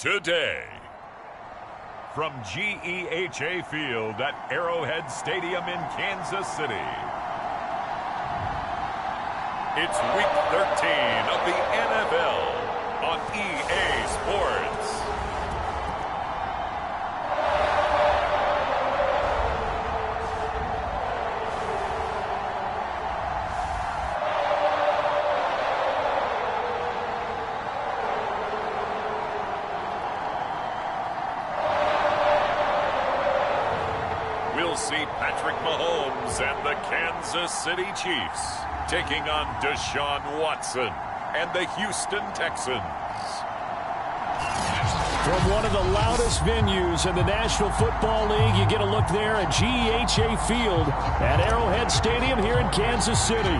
today. From GEHA Field at Arrowhead Stadium in Kansas City, it's Week 13 of the NFL on EA Sports. We'll see Patrick Mahomes and the Kansas City Chiefs taking on Deshaun Watson and the Houston Texans. From one of the loudest venues in the National Football League, you get a look there at GEHA Field at Arrowhead Stadium here in Kansas City.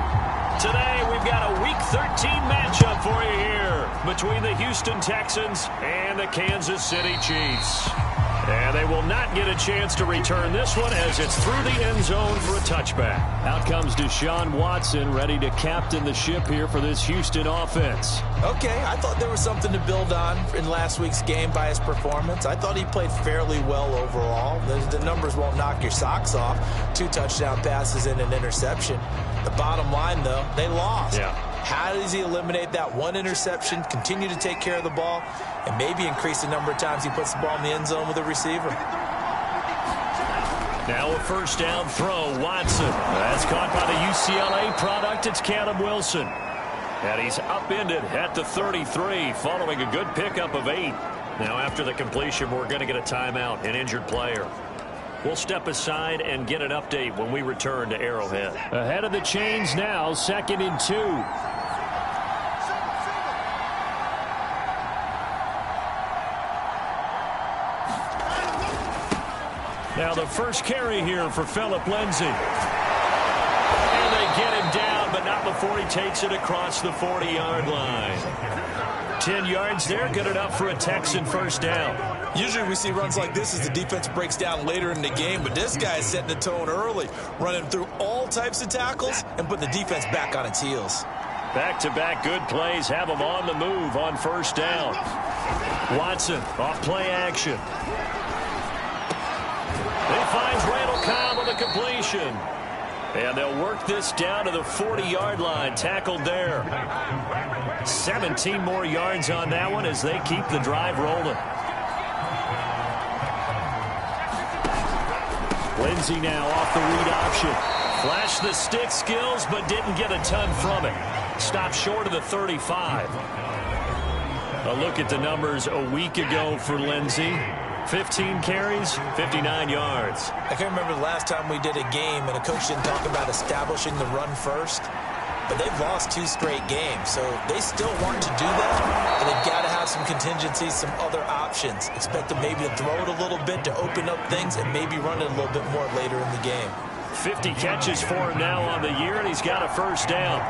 Today, we've got a Week 13 matchup for you here between the Houston Texans and the Kansas City Chiefs. And they will not get a chance to return this one as it's through the end zone for a touchback. Out comes Deshaun Watson, ready to captain the ship here for this Houston offense. Okay, I thought there was something to build on in last week's game by his performance. I thought he played fairly well overall. The numbers won't knock your socks off. 2 touchdown passes and an interception. The bottom line, though, they lost. Yeah. How does he eliminate that one interception, continue to take care of the ball, and maybe increase the number of times he puts the ball in the end zone with a receiver? Now a first down throw, Watson. That's caught by the UCLA product. It's Caleb Wilson. And he's upended at the 33 following a good pickup of 8. Now after the completion, we're going to get a timeout, an injured player. We'll step aside and get an update when we return to Arrowhead. Ahead of the chains now, 2nd and 2. Now the first carry here for Phillip Lindsay. And they get him down, but not before he takes it across the 40-yard line. 10 yards there, good enough for a Texan first down. Usually we see runs like this as the defense breaks down later in the game, but this guy is setting the tone early, running through all types of tackles and putting the defense back on its heels. Back-to-back good plays have him on the move on first down. Watson off play action. He finds Randall Cobb on the completion. And they'll work this down to the 40-yard line, tackled there. 17 more yards on that one as they keep the drive rolling. Lindsay now off the read option. Flashed the stick skills, but didn't get a ton from it. Stopped short of the 35. A look at the numbers a week ago for Lindsay. 15 carries, 59 yards. I can't remember the last time we did a game and a coach didn't talk about establishing the run first. But they've lost 2 straight games, so they still want to do that. But they've got to have some contingencies, some other options. Expect them maybe to throw it a little bit to open up things and maybe run it a little bit more later in the game. 50 catches for him now on the year, and he's got a first down.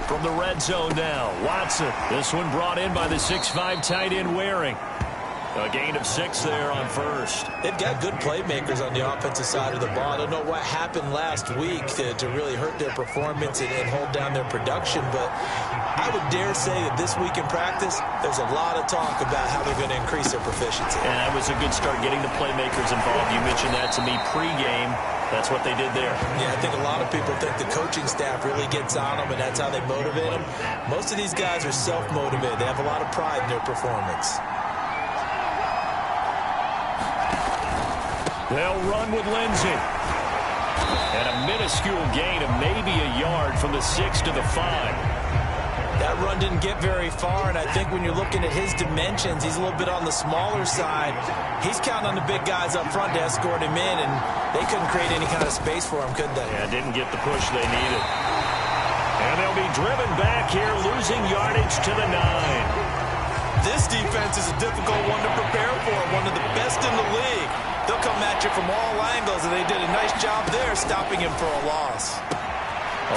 From the red zone now, Watson. This one brought in by the 6'5" tight end Waring. A gain of 6 there on first. They've got good playmakers on the offensive side of the ball. I don't know what happened last week to really hurt their performance and hold down their production, but I would dare say that this week in practice, there's a lot of talk about how they're going to increase their proficiency. And that was a good start getting the playmakers involved. You mentioned that to me pregame. That's what they did there. Yeah, I think a lot of people think the coaching staff really gets on them, and that's how they motivate them. Most of these guys are self-motivated. They have a lot of pride in their performance. They'll run with Lindsay. And a minuscule gain of maybe a yard from the 6 to the 5. That run didn't get very far, and I think when you're looking at his dimensions, he's a little bit on the smaller side. He's counting on the big guys up front to escort him in, and they couldn't create any kind of space for him, could they? Yeah, didn't get the push they needed. And they'll be driven back here, losing yardage to the 9. This defense is a difficult one to prepare for, one of the best in the league. They'll come at you from all angles, and they did a nice job there stopping him for a loss.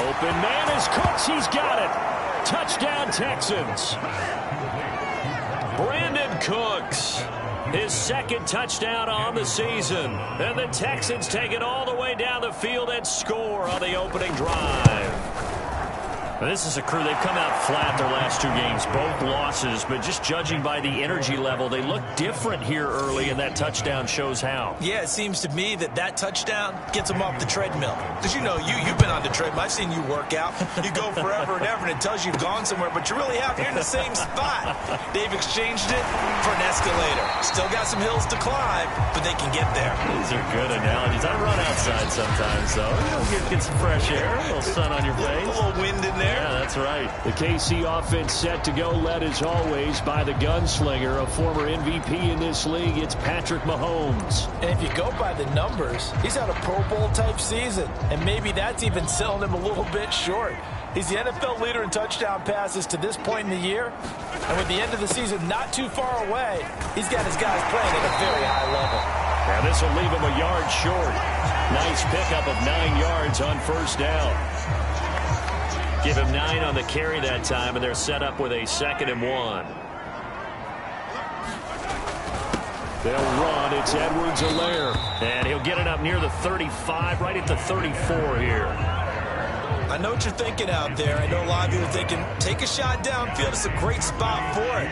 Open man is Cooks. He's got it. Touchdown, Texans. Brandon Cooks. His second touchdown on the season. And the Texans take it all the way down the field and score on the opening drive. This is a crew, they've come out flat their last two games, both losses, but just judging by the energy level, they look different here early, and that touchdown shows how. Yeah, it seems to me that touchdown gets them off the treadmill. Because, you've been on the treadmill. I've seen you work out. You go forever and ever, and it tells you you've gone somewhere, but you really have. You're in the same spot. They've exchanged it for an escalator. Still got some hills to climb, but they can get there. These are good analogies. I run outside sometimes, though. Get some fresh air, a little sun on your face. A little wind in there. Yeah, that's right. The KC offense set to go, led as always by the gunslinger, a former MVP in this league. It's Patrick Mahomes. And if you go by the numbers, he's had a Pro Bowl type season, and maybe that's even selling him a little bit short. He's the NFL leader in touchdown passes to this point in the year, and with the end of the season not too far away, he's got his guys playing at a very high level. Now this will leave him a yard short. Nice pickup of 9 yards on first down. Give him 9 on the carry that time, and they're set up with a 2nd and 1. They'll run. It's Edwards-Helaire. And he'll get it up near the 35, right at the 34 here. I know what you're thinking out there. I know a lot of you are thinking, take a shot downfield. It's a great spot for it.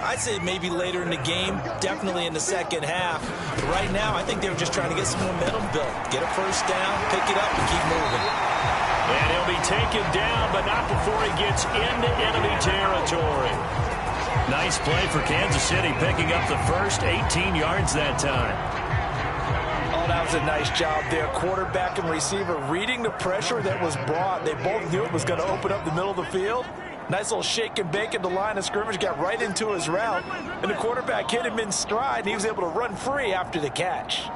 I'd say maybe later in the game, definitely in the second half. But right now, I think they were just trying to get some momentum built. Get a first down, pick it up, and keep moving. And he'll be taken down, but not before he gets into enemy territory. Nice play for Kansas City, picking up the first 18 yards that time. Oh, that was a nice job there. Quarterback and receiver reading the pressure that was brought. They both knew it was going to open up the middle of the field. Nice little shake and bake at the line of scrimmage, got right into his route, and the quarterback hit him in stride, and he was able to run free after the catch.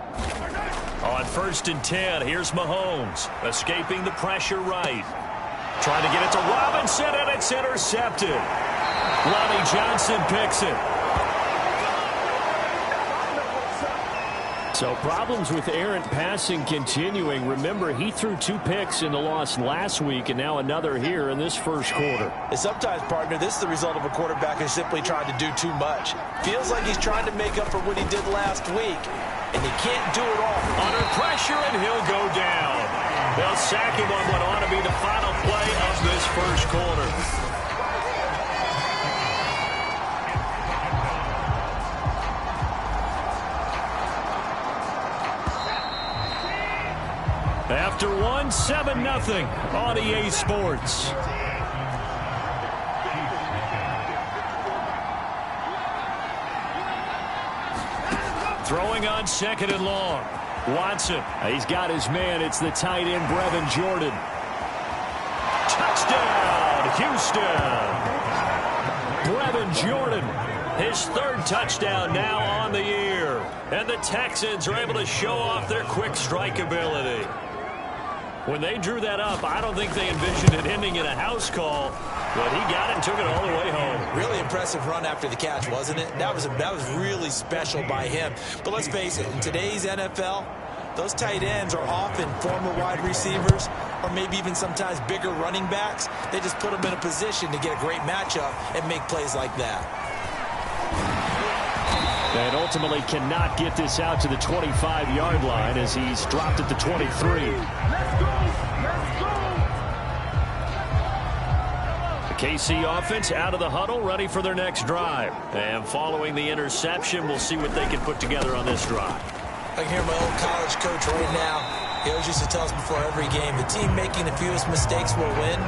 On 1st and 10, here's Mahomes, escaping the pressure right. Trying to get it to Robinson, and it's intercepted. Lonnie Johnson picks it. So problems with errant passing continuing. Remember, he threw 2 picks in the loss last week, and now another here in this first quarter. And sometimes, partner, this is the result of a quarterback who's simply trying to do too much. Feels like he's trying to make up for what he did last week, and he can't do it all. Under pressure, and he'll go down. They'll sack him on what ought to be the final play of this first quarter. After 1, 7-0 on EA Sports. Throwing on 2nd and long. Watson, he's got his man. It's the tight end, Brevin Jordan. Touchdown, Houston. Brevin Jordan, his 3rd touchdown now on the year. And the Texans are able to show off their quick strike ability. When they drew that up, I don't think they envisioned it ending in a house call, but he got it and took it all the way home. Really impressive run after the catch, wasn't it? That was really special by him. But let's face it, in today's NFL, those tight ends are often former wide receivers or maybe even sometimes bigger running backs. They just put them in a position to get a great matchup and make plays like that. And ultimately cannot get this out to the 25-yard line as he's dropped at the 23. The KC offense out of the huddle, ready for their next drive. And following the interception, we'll see what they can put together on this drive. I can hear my old college coach right now. He always used to tell us before every game, the team making the fewest mistakes will win.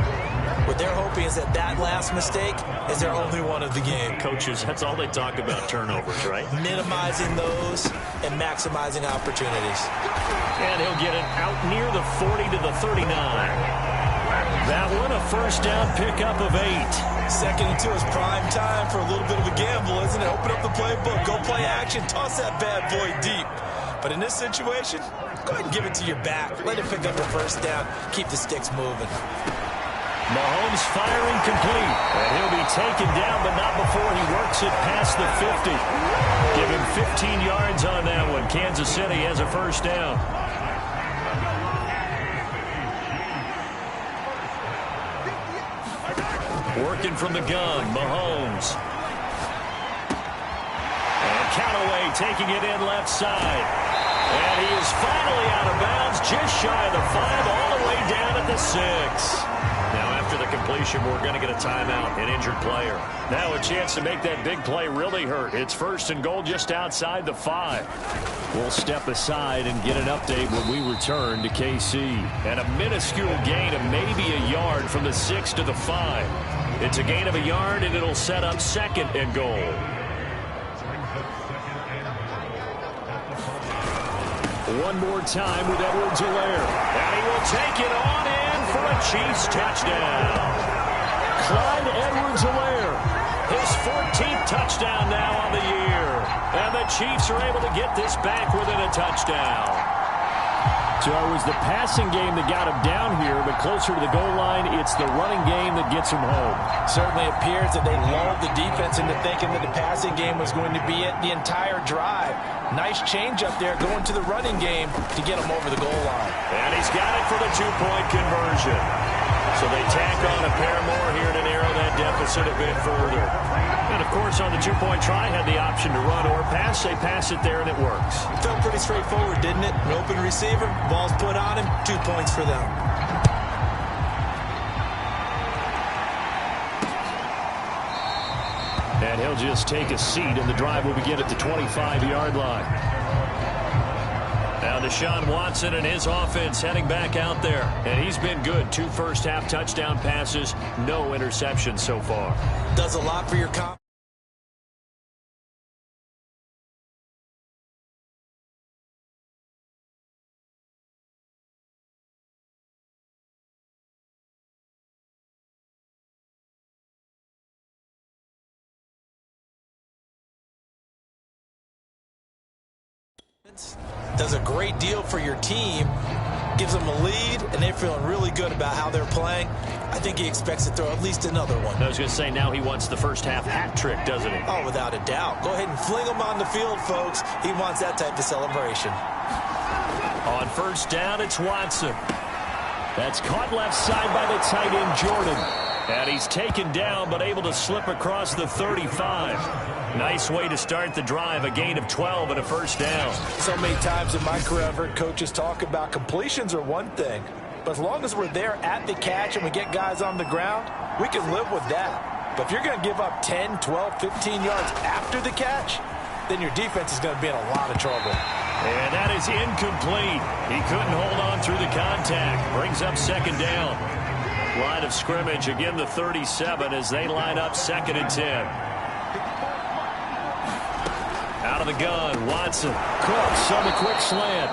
What they're hoping is that last mistake is their only one of the game. Coaches, that's all they talk about, turnovers, right? Minimizing those and maximizing opportunities. And he'll get it out near the 40 to the 39. That one, a first down pickup of 8. 2nd and 2 is prime time for a little bit of a gamble, isn't it? Open up the playbook, go play action, toss that bad boy deep. But in this situation, go ahead and give it to your back. Let him pick up the first down. Keep the sticks moving. Mahomes firing complete. And he'll be taken down, but not before he works it past the 50. Give him 15 yards on that one. Kansas City has a first down. Working from the gun, Mahomes. And Conaway taking it in left side. And he is finally out of bounds, just shy of the 5, all the way down at the 6. Now, after the completion, we're going to get a timeout, an injured player. Now a chance to make that big play really hurt. It's 1st and goal just outside the 5. We'll step aside and get an update when we return to KC. And a minuscule gain of maybe a yard from the 6 to the 5. It's a gain of a yard, and it'll set up 2nd and goal. One more time with Edwards-Helaire. And he will take it on in for a Chiefs touchdown. Clyde Edwards-Helaire, his 14th touchdown now on the year. And the Chiefs are able to get this back within a touchdown. So it was the passing game that got him down here, but closer to the goal line, it's the running game that gets him home. Certainly appears that they lulled the defense into thinking that the passing game was going to be it the entire drive. Nice change up there going to the running game to get him over the goal line. And he's got it for the 2-point conversion. So they tack on a pair more here to narrow that deficit a bit further. And, of course, on the 2-point try, had the option to run or pass. They pass it there, and it works. It felt pretty straightforward, didn't it? An open receiver, ball's put on him, 2 points for them. And he'll just take a seat, and the drive will begin at the 25-yard line. Now Deshaun Watson and his offense heading back out there. And he's been good. 2 first-half touchdown passes, no interceptions so far. Does a lot for your confidence. Does a great deal for your team, gives them a lead, and they're feeling really good about how they're playing. I think he expects to throw at least another one. I was going to say, now he wants the first-half hat trick, doesn't he? Oh, without a doubt. Go ahead and fling him on the field, folks. He wants that type of celebration. On 1st down, it's Watson. That's caught left side by the tight end, Jordan. And he's taken down, but able to slip across the 35. Nice way to start the drive, a gain of 12 and a 1st down. So many times in my career, I've heard coaches talk about completions are one thing, but as long as we're there at the catch and we get guys on the ground, we can live with that. But if you're going to give up 10, 12, 15 yards after the catch, then your defense is going to be in a lot of trouble. And that is incomplete. He couldn't hold on through the contact. Brings up 2nd down. Line of scrimmage, again the 37 as they line up 2nd and 10. Out of the gun, Watson. Cooks on the quick slant.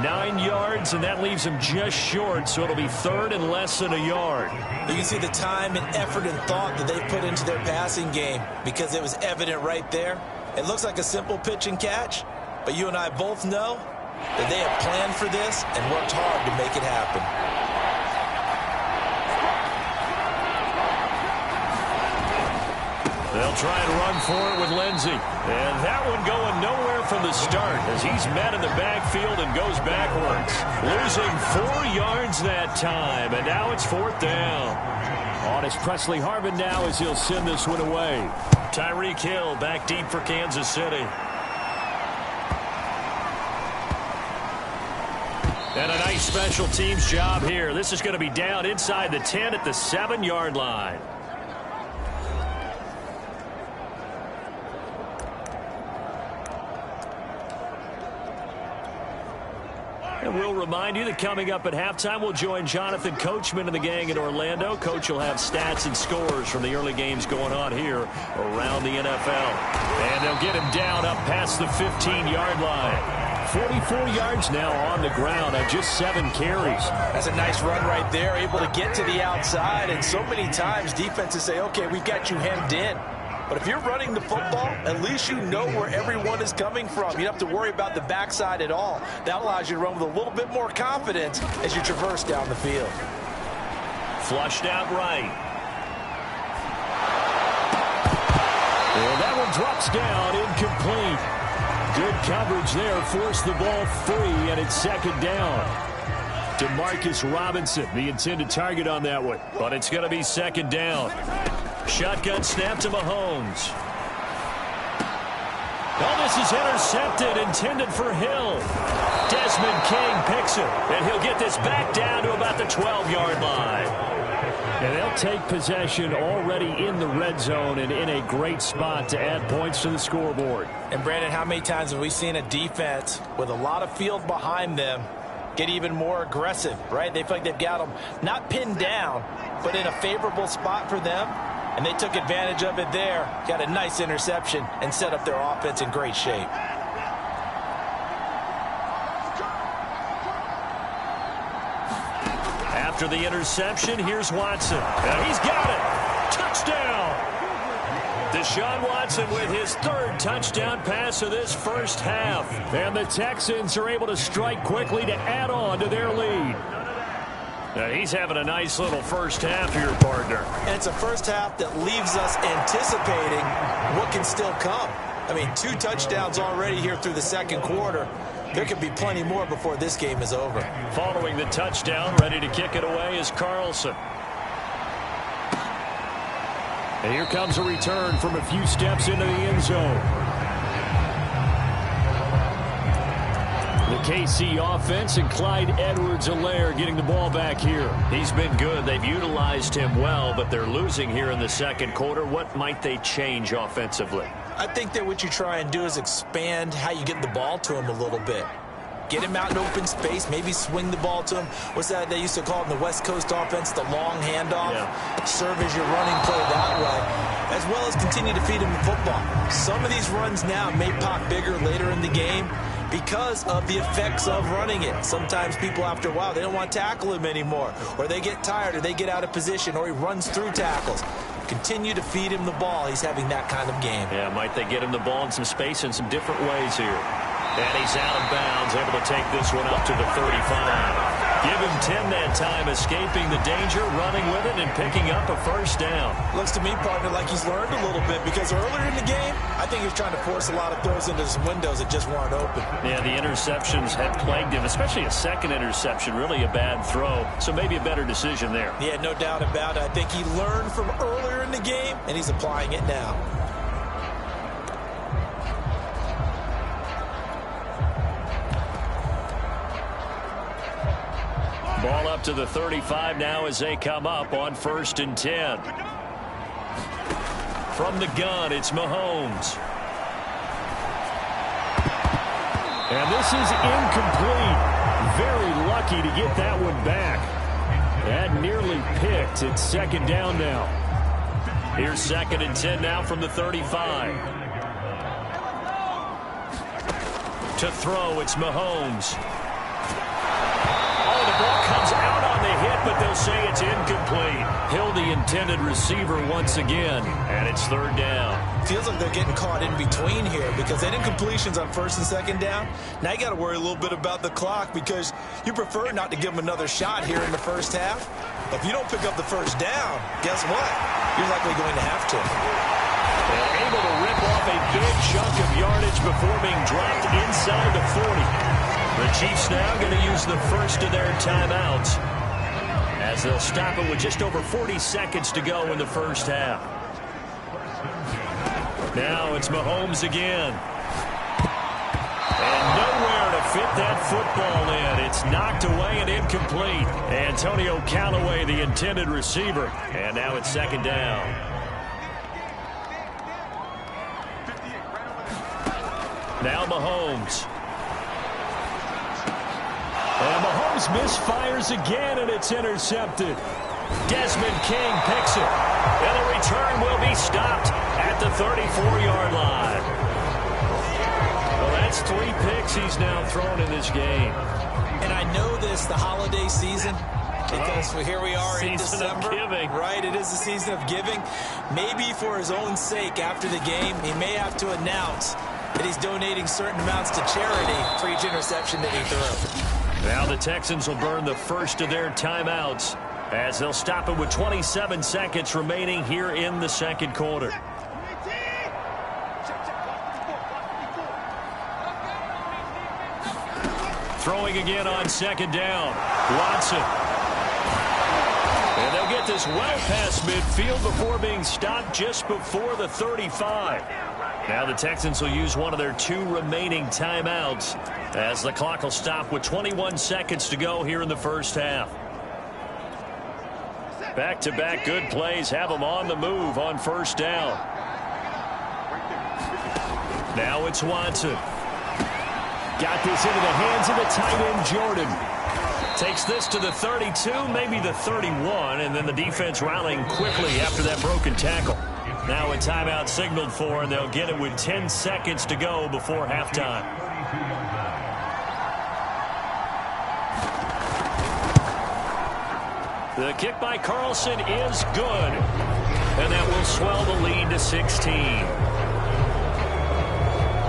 9 yards, and that leaves him just short, so it'll be 3rd and less than a yard. You can see the time and effort and thought that they put into their passing game because it was evident right there. It looks like a simple pitch and catch, but you and I both know that they have planned for this and worked hard to make it happen. They'll try and run for it with Lindsey. And that one going nowhere from the start as he's met in the backfield and goes backwards. Losing 4 yards that time, and now it's 4th down. On is Presley Harvin now as he'll send this one away. Tyreek Hill back deep for Kansas City. And a nice special teams job here. This is going to be down inside the 10 at the 7-yard line. And we'll remind you that coming up at halftime, we'll join Jonathan Coachman and the gang in Orlando. Coach will have stats and scores from the early games going on here around the NFL. And they'll get him down up past the 15-yard line. 44 yards now on the ground on just 7 carries. That's a nice run right there, able to get to the outside. And so many times defenses say, okay, we've got you hemmed in. But if you're running the football, at least you know where everyone is coming from. You don't have to worry about the backside at all. That allows you to run with a little bit more confidence as you traverse down the field. Flushed out right. Well, that one drops down, incomplete. Good coverage there, forced the ball free, and it's 2nd down. Demarcus Robinson, the intended target on that one. But it's going to be 2nd down. Shotgun snap to Mahomes. Oh, this is intercepted, intended for Hill. Desmond King picks it, and he'll get this back down to about the 12-yard line. And they'll take possession already in the red zone and in a great spot to add points to the scoreboard. And, Brandon, how many times have we seen a defense with a lot of field behind them get even more aggressive, right? They feel like they've got them not pinned down, but in a favorable spot for them. And they took advantage of it there, got a nice interception, and set up their offense in great shape. After the interception, here's Watson. And he's got it. Touchdown. Deshaun Watson with his third touchdown pass of this first half. And the Texans are able to strike quickly to add on to their lead. Now he's having a nice little first half here, partner. And it's a first half that leaves us anticipating what can still come. I mean, 2 touchdowns already here through the second quarter. There could be plenty more before this game is over. Following the touchdown, ready to kick it away is Carlson. And here comes a return from a few steps into the end zone. The KC offense and Clyde Edwards-Helaire getting the ball back here. He's been good. They've utilized him well, but they're losing here in the second quarter. What might they change offensively? I think that what you try and do is expand how you get the ball to him a little bit. Get him out in open space, maybe swing the ball to him. What's that they used to call it in the West Coast offense, the long handoff? Yeah. Serve as your running play that way, as well as continue to feed him the football. Some of these runs now may pop bigger later in the game because of the effects of running it. Sometimes people, after a while, they don't want to tackle him anymore, or they get tired, or they get out of position, or he runs through tackles. Continue to feed him the ball. He's having that kind of game. Yeah, might they get him the ball in some space in some different ways here. And he's out of bounds, able to take this one up to the 35. Give him 10 that time, escaping the danger, running with it, and picking up a first down. Looks to me, partner, like he's learned a little bit, because earlier in the game, I think he was trying to force a lot of throws into some windows that just weren't open. Yeah, the interceptions had plagued him, especially a second interception, really a bad throw. So maybe a better decision there. Yeah, no doubt about it. I think he learned from earlier in the game, and he's applying it now. Ball up to the 35 now as they come up on 1st and 10. From the gun, it's Mahomes. And this is incomplete. Very lucky to get that one back. That nearly picked. It's 2nd down now. Here's 2nd and 10 now from the 35. To throw, it's Mahomes. The ball comes out on the hit, but they'll say it's incomplete. Hill, the intended receiver once again, and it's 3rd down. Feels like they're getting caught in between here because that incompletion's on 1st and 2nd down. Now you got to worry a little bit about the clock because you prefer not to give them another shot here in the first half. But if you don't pick up the 1st down, guess what? You're likely going to have to. They're able to rip off a big chunk of yardage before being dropped inside the 40. The Chiefs now going to use the first of their timeouts as they'll stop it with just over 40 seconds to go in the first half. Now it's Mahomes again. And nowhere to fit that football in. It's knocked away and incomplete. Antonio Callaway, the intended receiver. And now it's 2nd down. Now Mahomes. And Mahomes misfires again, and it's intercepted. Desmond King picks it. And the return will be stopped at the 34-yard line. Well, that's 3 picks he's now thrown in this game. And I know this, the holiday season, because here we are in December. Season of giving. Right, it is the season of giving. Maybe for his own sake after the game, he may have to announce that he's donating certain amounts to charity for each interception that he threw. Now the Texans will burn the first of their timeouts as they'll stop it with 27 seconds remaining here in the second quarter. Throwing again on 2nd down. Watson. And they'll get this well past midfield before being stopped just before the 35. Now the Texans will use one of their 2 remaining timeouts as the clock will stop with 21 seconds to go here in the first half. Back-to-back good plays have them on the move on first down. Now it's Watson. Got this into the hands of the tight end, Jordan. Takes this to the 32, maybe the 31, and then the defense rallying quickly after that broken tackle. Now a timeout signaled for, and they'll get it with 10 seconds to go before halftime. The kick by Carlson is good, and that will swell the lead to 16.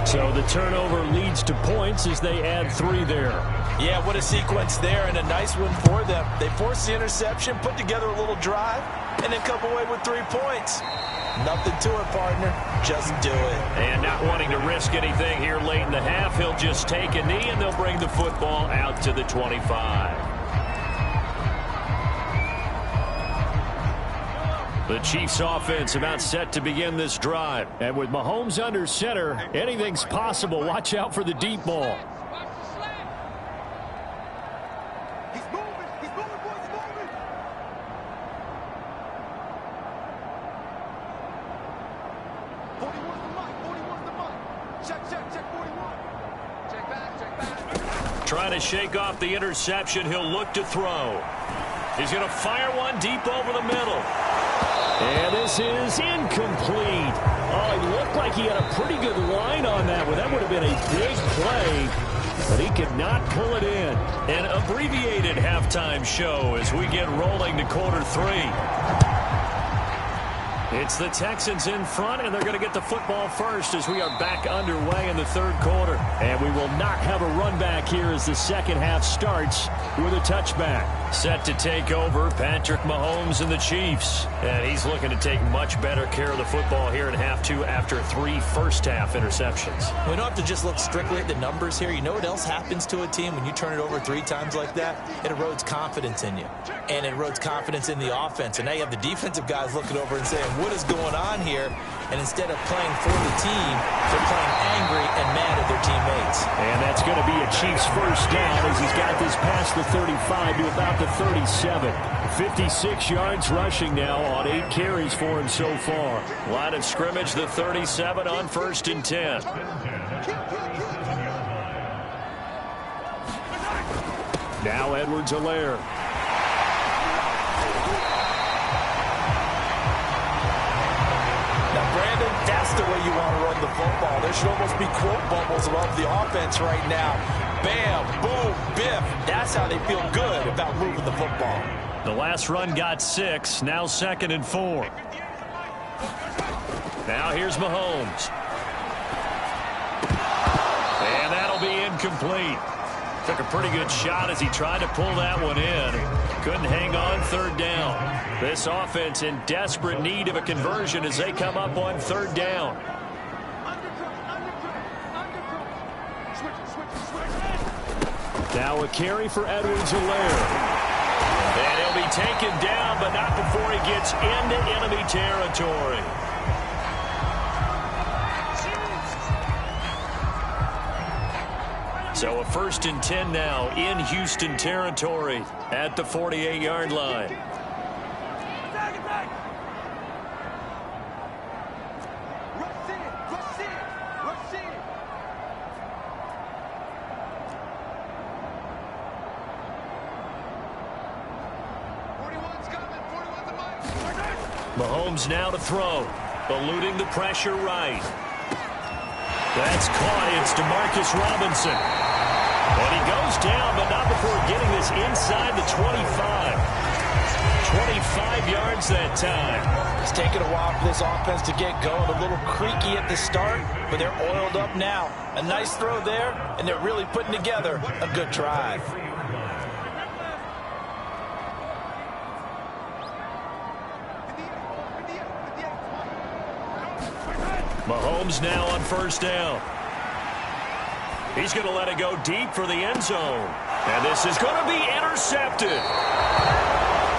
So the turnover leads to points as they add 3 there. Yeah, what a sequence there, and a nice one for them. They forced the interception, put together a little drive, and then come away with 3 points. Nothing to it, partner. Just do it. And not wanting to risk anything here late in the half, he'll just take a knee, and they'll bring the football out to the 25. The Chiefs offense about set to begin this drive. And with Mahomes under center, anything's possible. Watch out for the deep ball. He's moving. He's moving, boys. He's moving. Check, 41. Check back. Trying to shake off the interception. He'll look to throw. He's going to fire one deep over the middle. And this is incomplete. Oh, he looked like he had a pretty good line on that one. That would have been a big play, but he could not pull it in. An abbreviated halftime show as we get rolling to quarter 3. It's the Texans in front, and they're going to get the football first as we are back underway in the third quarter. And we will not have a run back here as the second half starts with a touchback. Set to take over, Patrick Mahomes and the Chiefs. And he's looking to take much better care of the football here in half 2 after 3 first-half interceptions. We don't have to just look strictly at the numbers here. You know what else happens to a team when you turn it over 3 times like that? It erodes confidence in you. And it erodes confidence in the offense. And now you have the defensive guys looking over and saying, what is going on here? And instead of playing for the team, they're playing angry and mad at their teammates. And that's going to be a Chiefs first down as he's got this past the 35 to about the 37. 56 yards rushing now on 8 carries for him so far. Line of scrimmage, the 37 on 1st and 10. Now Edwards-Helaire. That's the way you want to run the football. There should almost be quote bubbles above the offense right now. Bam, boom, biff. That's how they feel good about moving the football. The last run got 6. Now 2nd and 4. Now here's Mahomes. And that'll be incomplete. Took a pretty good shot as he tried to pull that one in. Couldn't hang on 3rd down. This offense in desperate need of a conversion as they come up on 3rd down. Now a carry for Edwards-Helaire. And he'll be taken down, but not before he gets into enemy territory. So a 1st and 10 now in Houston territory at the 48-yard line. Mahomes now to throw, eluding the pressure right. That's caught. It's DeMarcus Robinson. And he goes down, but not before getting this inside the 25. 25 yards that time. It's taken a while for this offense to get going. A little creaky at the start, but they're oiled up now. A nice throw there, and they're really putting together a good drive. Mahomes now on 1st down. He's going to let it go deep for the end zone. And this is going to be intercepted.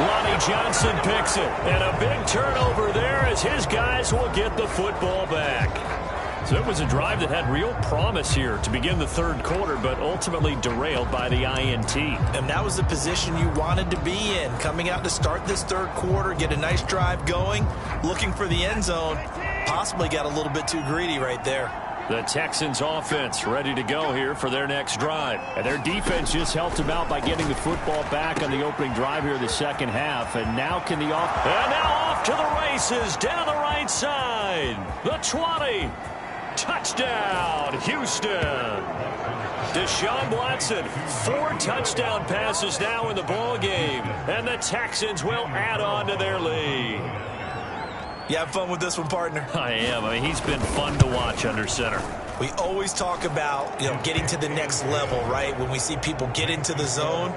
Lonnie Johnson picks it. And a big turnover there as his guys will get the football back. So it was a drive that had real promise here to begin the third quarter, but ultimately derailed by the INT. And that was the position you wanted to be in, coming out to start this third quarter, get a nice drive going, looking for the end zone. Possibly got a little bit too greedy right there. The Texans offense ready to go here for their next drive. And their defense just helped them out by getting the football back on the opening drive here in the second half. And now can the And now off to the races, down the right side. The 20. Touchdown, Houston. Deshaun Watson, 4 touchdown passes now in the ball game. And the Texans will add on to their lead. You have fun with this one, partner? I am. I mean, he's been fun to watch under center. We always talk about, getting to the next level, right? When we see people get into the zone,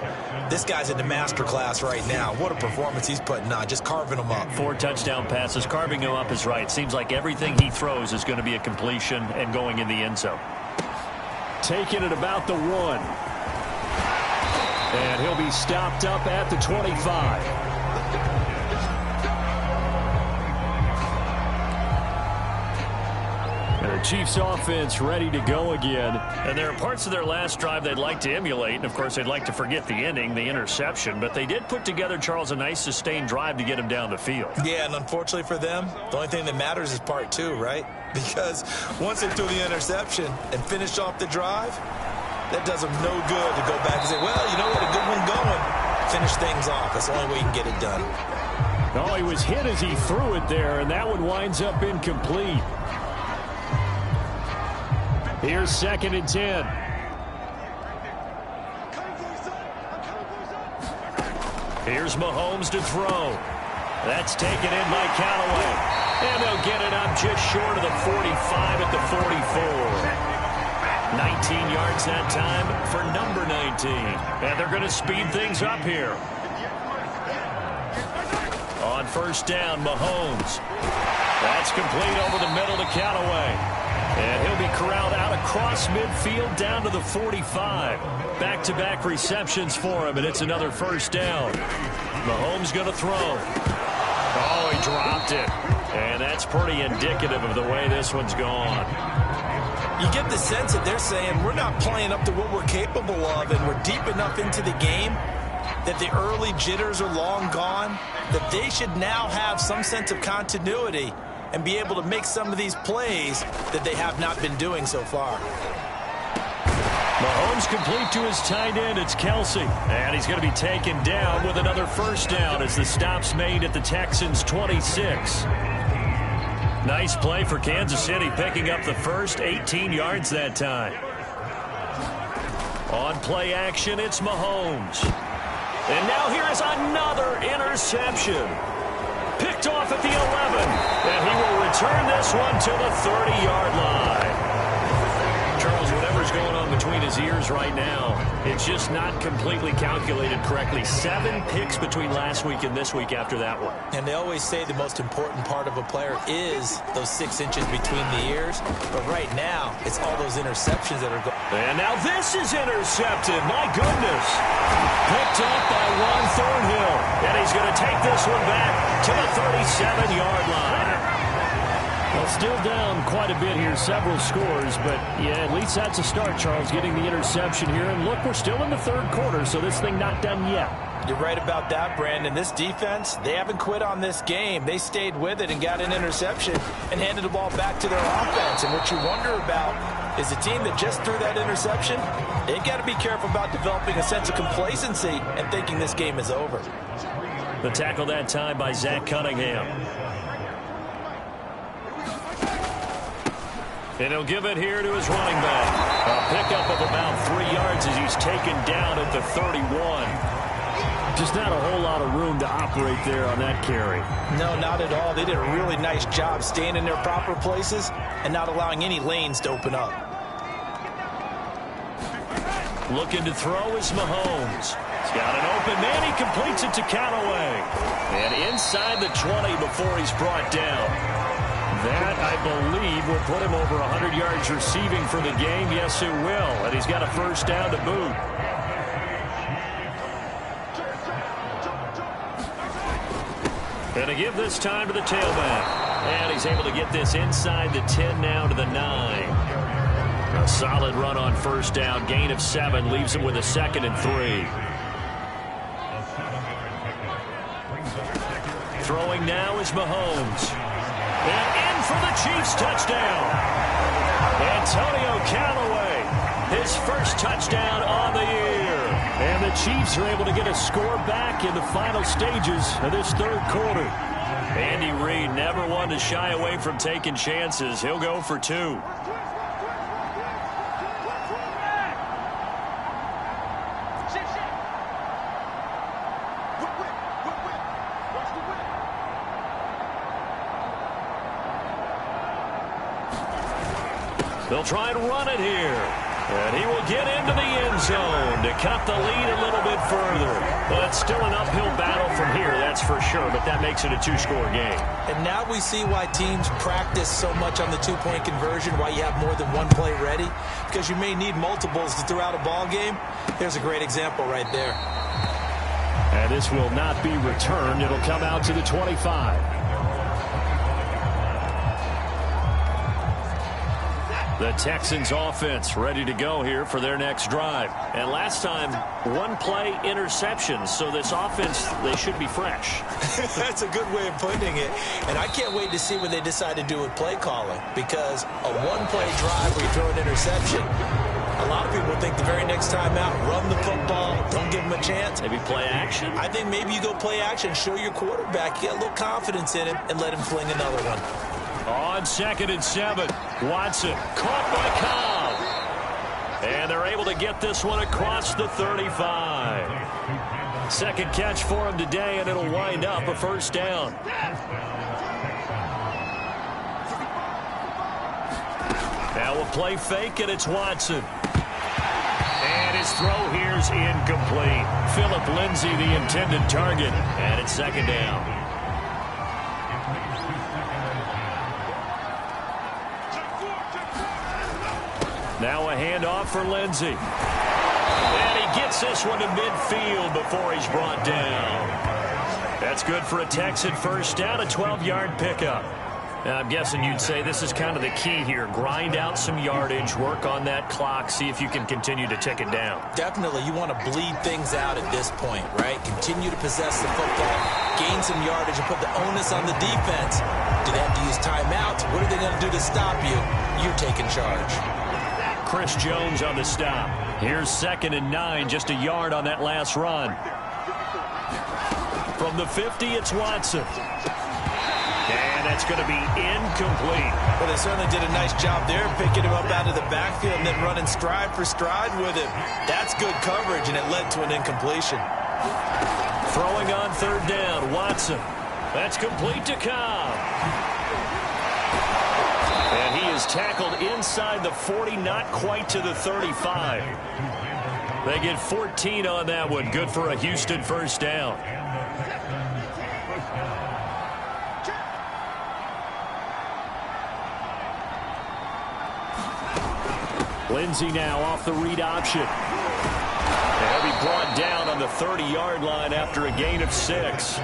this guy's in the master class right now. What a performance he's putting on, just carving them up. 4 touchdown passes, carving them up is right. Seems like everything he throws is going to be a completion and going in the end zone. Taking it about the 1. And he'll be stopped up at the 25. The Chiefs offense ready to go again. And there are parts of their last drive they'd like to emulate. And, of course, they'd like to forget the ending, the interception. But they did put together, Charles, a nice sustained drive to get him down the field. Yeah, and unfortunately for them, the only thing that matters is part 2, right? Because once they threw the interception and finished off the drive, that does them no good to go back and say, well, you know what, a good one going. Finish things off. That's the only way you can get it done. Oh, he was hit as he threw it there, and that one winds up incomplete. Here's 2nd and 10. Here's Mahomes to throw. That's taken in by Callaway. And they'll get it up just short of the 45 at the 44. 19 yards that time for number 19. And they're going to speed things up here. On first down, Mahomes. That's complete over the middle to Callaway. And he'll be corralled out across midfield down to the 45. Back-to-back receptions for him, and it's another first down. Mahomes going to throw. Oh, he dropped it. And that's pretty indicative of the way this one's gone. You get the sense that they're saying we're not playing up to what we're capable of, and we're deep enough into the game that the early jitters are long gone, that they should now have some sense of continuity and be able to make some of these plays that they have not been doing so far. Mahomes complete to his tight end. It's Kelsey. And he's going to be taken down with another first down as the stop's made at the Texans' 26. Nice play for Kansas City, picking up the first, 18 yards that time. On play action, it's Mahomes. And now here is another interception. Picked off at the 11, and he will return this one to the 30-yard line. Charles, whatever's going on between his ears right now, it's just not completely calculated correctly. 7 picks between last week and this week after that one. And they always say the most important part of a player is those 6 inches between the ears. But right now, it's all those interceptions that are going. And now this is intercepted. My goodness. Picked up by Ron Thornhill. And he's going to take this one back to the 37-yard line. Well, still down quite a bit here, several scores, but yeah, at least that's a start, Charles, getting the interception here. And look, we're still in the third quarter, so this thing not done yet. You're right about that, Brandon. This defense, they haven't quit on this game. They stayed with it and got an interception and handed the ball back to their offense. And what you wonder about is the team that just threw that interception, they've got to be careful about developing a sense of complacency and thinking this game is over. The tackle that time by Zach Cunningham. And he'll give it here to his running back. A pickup of about 3 yards as he's taken down at the 31. Just not a whole lot of room to operate there on that carry. No, not at all. They did a really nice job staying in their proper places and not allowing any lanes to open up. Looking to throw is Mahomes. He's got an open man. He completes it to Callaway. And inside the 20 before he's brought down. That, I believe, will put him over 100 yards receiving for the game. Yes, it will. And he's got a first down to boot. And to give this time to the tailback. And he's able to get this inside the 10 now to the 9. A solid run on first down. Gain of 7 leaves him with a 2nd and 3. Throwing now is Mahomes. And in for the Chiefs touchdown. Antonio Callaway, his first touchdown on the year. And the Chiefs are able to get a score back in the final stages of this third quarter. Andy Reid never one to shy away from taking chances. He'll go for 2. They'll try and run it here. And he will get into the end zone to cut the lead a little bit further. But it's still an uphill battle from here, that's for sure. But that makes it a 2-score game. And now we see why teams practice so much on the 2-point conversion, why you have more than one play ready. Because you may need multiples to throw out a ball game. Here's a great example right there. And this will not be returned. It'll come out to the 25. The Texans offense ready to go here for their next drive. And last time, 1-play interception. So this offense, they should be fresh. That's a good way of putting it. And I can't wait to see what they decide to do with play calling. Because a 1-play drive where you throw an interception, a lot of people think the very next time out, run the football, don't give them a chance. Maybe play action? I think maybe you go play action, show your quarterback, you got a little confidence in him, and let him fling another one. On 2nd and 7, Watson caught by Cobb. And they're able to get this one across the 35. Second catch for him today, and it'll wind up a first down. Now a play fake, and it's Watson. And his throw here's incomplete. Phillip Lindsay, the intended target, and it's 2nd down. Now a handoff for Lindsay. And he gets this one to midfield before he's brought down. That's good for a Texan first down, a 12-yard pickup. Now, I'm guessing you'd say this is kind of the key here. Grind out some yardage, work on that clock, see if you can continue to tick it down. Definitely. You want to bleed things out at this point, right? Continue to possess the football, gain some yardage, and put the onus on the defense. Do they have to use timeouts? What are they going to do to stop you? You're taking charge. Chris Jones on the stop. Here's 2nd and 9, just a yard on that last run. From the 50, it's Watson. And that's going to be incomplete. Well, they certainly did a nice job there, picking him up out of the backfield and then running stride for stride with him. That's good coverage, and it led to an incompletion. Throwing on 3rd down, Watson. That's complete to Cobb. And he is tackled inside the 40, not quite to the 35. They get 14 on that one. Good for a Houston first down. Lindsay now off the read option. And he'll be brought down on the 30-yard line after a gain of 6.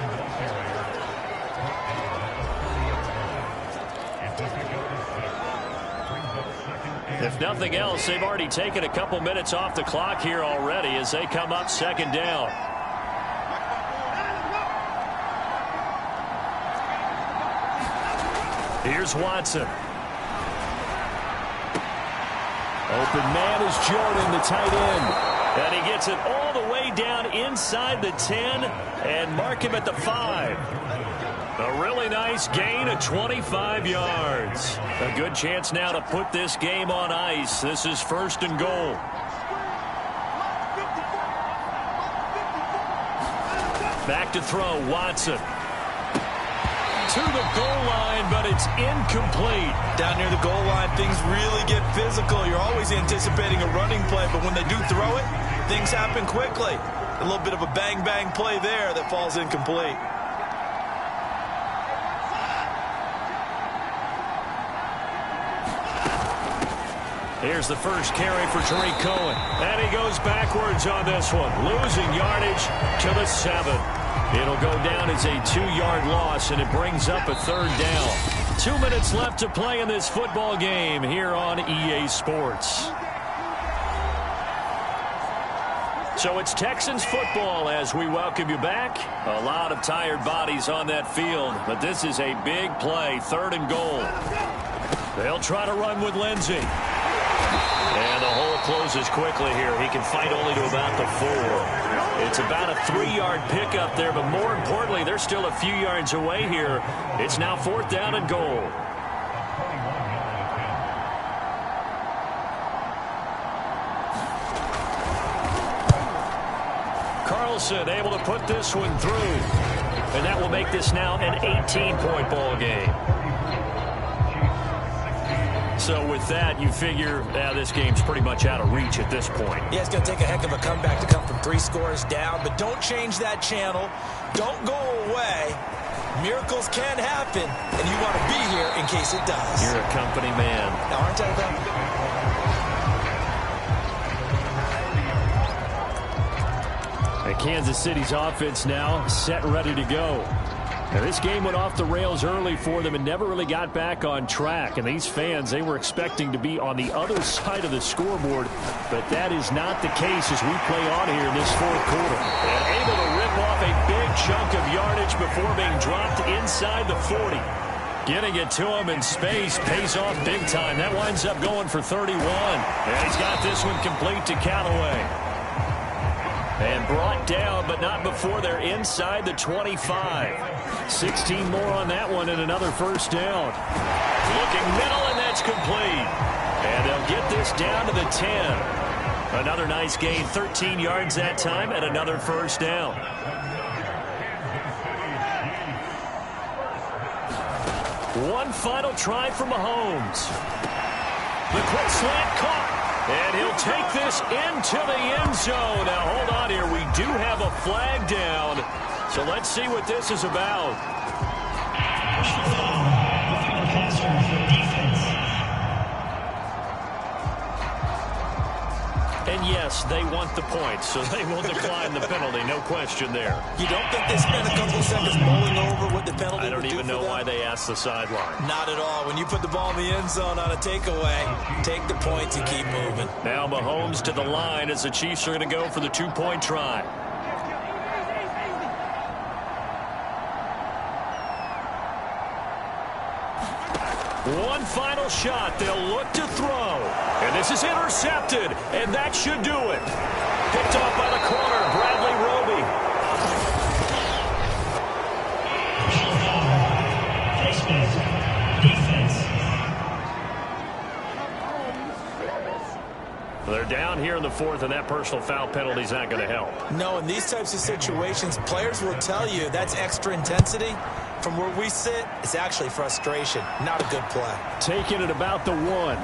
If nothing else, they've already taken a couple minutes off the clock here already as they come up 2nd down. Here's Watson. Open man is Jordan, the tight end. And he gets it all the way down inside the 10 and mark him at the 5. A really nice gain of 25 yards. A good chance now to put this game on ice. This is 1st and goal. Back to throw, Watson. To the goal line, but it's incomplete. Down near the goal line, things really get physical. You're always anticipating a running play, but when they do throw it, things happen quickly. A little bit of a bang-bang play there that falls incomplete. Here's the first carry for Tariq Cohen. And he goes backwards on this one. Losing yardage to the 7. It'll go down as a 2-yard loss, and it brings up a 3rd down. 2 minutes left to play in this football game here on EA Sports. So it's Texans football as we welcome you back. A lot of tired bodies on that field, but this is a big play, 3rd and goal. They'll try to run with Lindsey. And the hole closes quickly here. He can fight only to about the 4. It's about a 3-yard pickup there, but more importantly, they're still a few yards away here. It's now 4th down and goal. Carlson able to put this one through. And that will make this now an 18-point ball game. So with that, you figure this game's pretty much out of reach at this point. Yeah, it's going to take a heck of a comeback to come from 3 scores down, but don't change that channel. Don't go away. Miracles can happen, and you want to be here in case it does. You're a company man. Now, aren't I, though? Kansas City's offense now set and ready to go. Now, this game went off the rails early for them and never really got back on track. And these fans, they were expecting to be on the other side of the scoreboard, but that is not the case as we play on here in this 4th quarter. And able to rip off a big chunk of yardage before being dropped inside the 40. Getting it to him in space pays off big time. That winds up going for 31. And he's got this one complete to Callaway. And brought down, but not before they're inside the 25. 16 more on that one and another 1st down. Looking middle, and that's complete. And they'll get this down to the 10. Another nice gain, 13 yards that time, and another 1st down. One final try for Mahomes. The quick slant caught. And he'll take this into the end zone. Now, hold on here. We do have a flag down. So let's see what this is about. And yes, they want the points, so they will decline the penalty. No question there. You don't think they spent a couple of seconds mulling over what the penalty I don't even know why they asked the sideline. Not at all. When you put the ball in the end zone on a takeaway, take the points and keep moving. Now Mahomes to the line as the Chiefs are going to go for the 2-point try. One final shot. They'll look to throw. And this is intercepted. And that should do it. Picked off by the corner, Bradley Roby. They're down here in the 4th, and that personal foul penalty is not going to help. No, in these types of situations, players will tell you that's extra intensity. From where we sit, it's actually frustration, not a good play. Taking it about the 1.